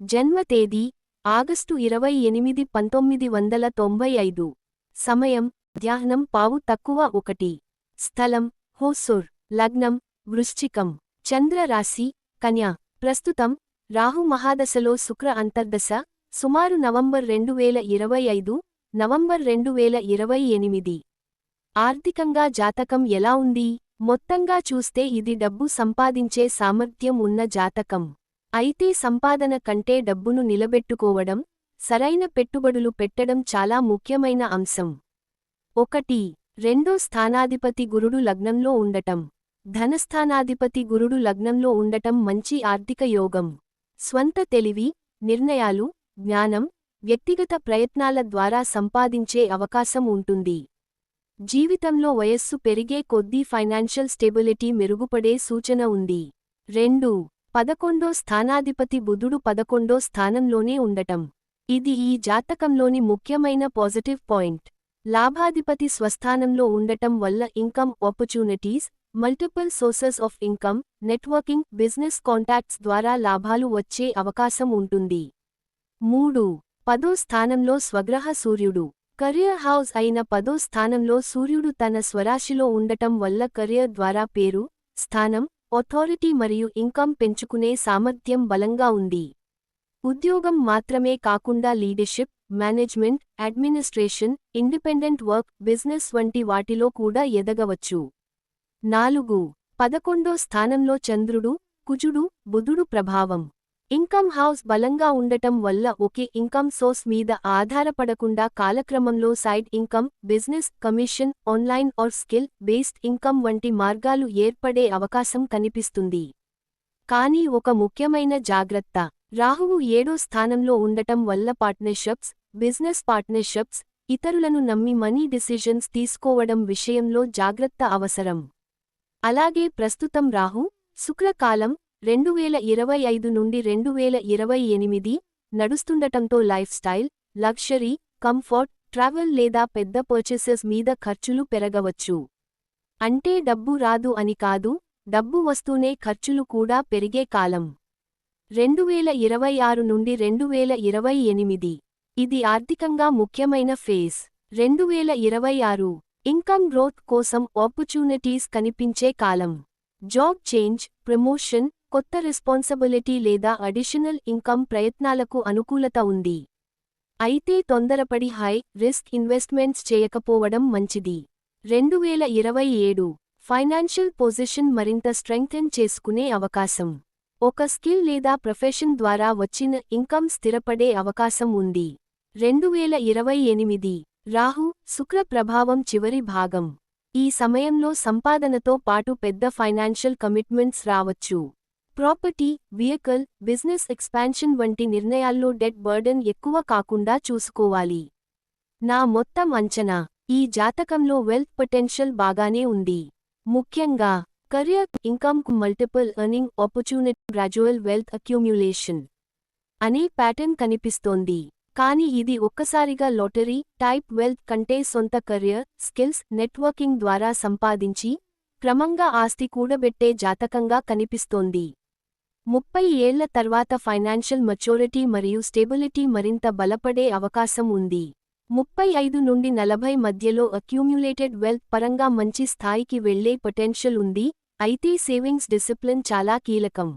జన్మ తేదీ ఆగస్టు 28, 1995. సమయం మధ్యాహ్నం పావు తక్కువ 1. స్థలం హోసూర్. లగ్నం వృశ్చికం. చంద్ర రాశి కన్యా. ప్రస్తుతం రాహు మహాదశలో శుక్ర అంతర్దశ సుమారు నవంబర్ 2025, నవంబర్ 2028. ఆర్థికంగా జాతకం ఎలా ఉంది? మొత్తంగా చూస్తే ఇది డబ్బు సంపాదించే సామర్థ్యం ఉన్న జాతకం. అయితే సంపాదన కంటే డబ్బును నిలబెట్టుకోవడం, సరైన పెట్టుబడులు పెట్టడం చాలా ముఖ్యమైన అంశం. 1. రెండో స్థానాధిపతి గురుడు లగ్నంలో ఉండటం. ధనస్థానాధిపతి గురుడు లగ్నంలో ఉండటం మంచి ఆర్థిక యోగం. స్వంత తెలివి, నిర్ణయాలు, జ్ఞానం, వ్యక్తిగత ప్రయత్నాల ద్వారా సంపాదించే అవకాశం ఉంటుంది. జీవితంలో వయస్సు పెరిగే కొద్దీ ఫైనాన్షియల్ స్టెబిలిటీ మెరుగుపడే సూచన ఉంది. 2. 11వ స్థానాధిపతి బుధుడు 11వ స్థానంలోనే ఉండటం. ఇది ఈ జాతకంలోని ముఖ్యమైన పాజిటివ్ పాయింట్. లాభాధిపతి స్వస్థానంలో ఉండటం వల్ల income opportunities, multiple sources of income, networking, business contacts ద్వారా లాభాలు వచ్చే అవకాశం ఉంటుంది. 3. 10వ స్థానంలో స్వగ్రహ సూర్యుడు. కెరియర్ హౌస్ అయిన 10వ స్థానంలో సూర్యుడు తన స్వరాశిలో ఉండటం వల్ల కెరియర్ ద్వారా పేరు, స్థానం, అథారిటీ మరియు ఇన్కమ్ పెంచుకునే సామర్థ్యం బలంగా ఉంది. ఉద్యోగం మాత్రమే కాకుండా leadership, management, administration, independent work, business వంటి వాటిలో కూడా ఎదగవచ్చు. 4. 11వ స్థానంలో చంద్రుడు, కుజుడు, బుధుడు ప్రభావం. ఇన్కమ్ హౌస్ బలంగా ఉండటం వల్ల ఒకే ఇన్కమ్ సోర్స్ మీద ఆధారపడకుండా కాలక్రమంలో side income, business, commission, online or skill based income వంటి మార్గాలు ఏర్పడే అవకాశం కనిపిస్తుంది. కానీ ఒక ముఖ్యమైన జాగ్రత్త. రాహువు 7వ స్థానంలో ఉండటం వల్ల పార్ట్నర్షిప్స్, బిజినెస్ పార్ట్నర్షిప్స్, ఇతరులను నమ్మి మనీ డిసిజన్స్ తీసుకోవడం విషయంలో జాగ్రత్త అవసరం. అలాగే ప్రస్తుతం రాహు, శుక్రకాలం 2025 నుండి 2028 నడుస్తుండటంతో lifestyle, luxury, comfort, travel లేదా పెద్ద పర్చేసెస్ మీద ఖర్చులు పెరగవచ్చు. అంటే డబ్బు రాదు అని కాదు, డబ్బు వస్తూనే ఖర్చులు కూడా పెరిగే కాలం. 2026 నుండి 2028. ఇది ఆర్థికంగా ముఖ్యమైన ఫేజ్. 2026 ఇన్కమ్ గ్రోత్ కోసం ఆపర్చునిటీస్ కనిపించే కాలం. జాబ్ చేంజ్, ప్రమోషన్, కొత్త రెస్పాన్సిబిలిటీ లేదా అడిషనల్ ఇన్కమ్ ప్రయత్నాలకు అనుకూలత ఉంది. అయితే తొందరపడి హై రిస్క్ ఇన్వెస్ట్మెంట్స్ చేయకపోవడం మంచిది. 2027 ఫైనాన్షియల్ పొజిషన్ మరింత స్ట్రెంగ్థెన్ చేసుకునే అవకాశం. ఒక స్కిల్ లేదా ప్రొఫెషన్ ద్వారా వచ్చిన ఇన్కమ్ స్థిరపడే అవకాశం ఉంది. 2028 రాహు, శుక్ర ప్రభావం చివరి భాగం. ఈ సమయంలో సంపాదనతో పాటు పెద్ద ఫైనాన్షియల్ కమిట్మెంట్స్ రావచ్చు. ప్రాపర్టీ, వెహికల్, బిజినెస్ ఎక్స్పాన్షన్ వంటి నిర్ణయాల్లో డెట్ బర్డెన్ ఎక్కువ కాకుండా చూసుకోవాలి. నా మొత్తం అంచనా. ఈ జాతకంలో వెల్త్ పొటెన్షియల్ బాగానే ఉంది. ముఖ్యంగా కెరియర్, ఇన్కమ్ కు multiple earning opportunity, gradual wealth accumulation అనే ప్యాటర్న్ కనిపిస్తోంది. కానీ ఇది ఒక్కసారిగా లాటరీ టైప్ వెల్త్ కంటే సొంత కెరియర్, స్కిల్స్, నెట్వర్కింగ్ ద్వారా సంపాదించి, క్రమంగా ఆస్తి కూడబెట్టే జాతకంగా కనిపిస్తోంది. 30 ఏళ్ల తర్వాత ఫైనాన్షియల్ మెచ్యూరిటీ మరియు స్టెబిలిటీ మరింత బలపడే అవకాశం ఉంది. 35 నుండి 40 మధ్యలో అక్యూమ్యులేటెడ్ వెల్త్ పరంగా మంచి స్థాయికి వెళ్లే పొటెన్షియల్ ఉంది. అయితే సేవింగ్స్ డిసిప్లిన్ చాలా కీలకం.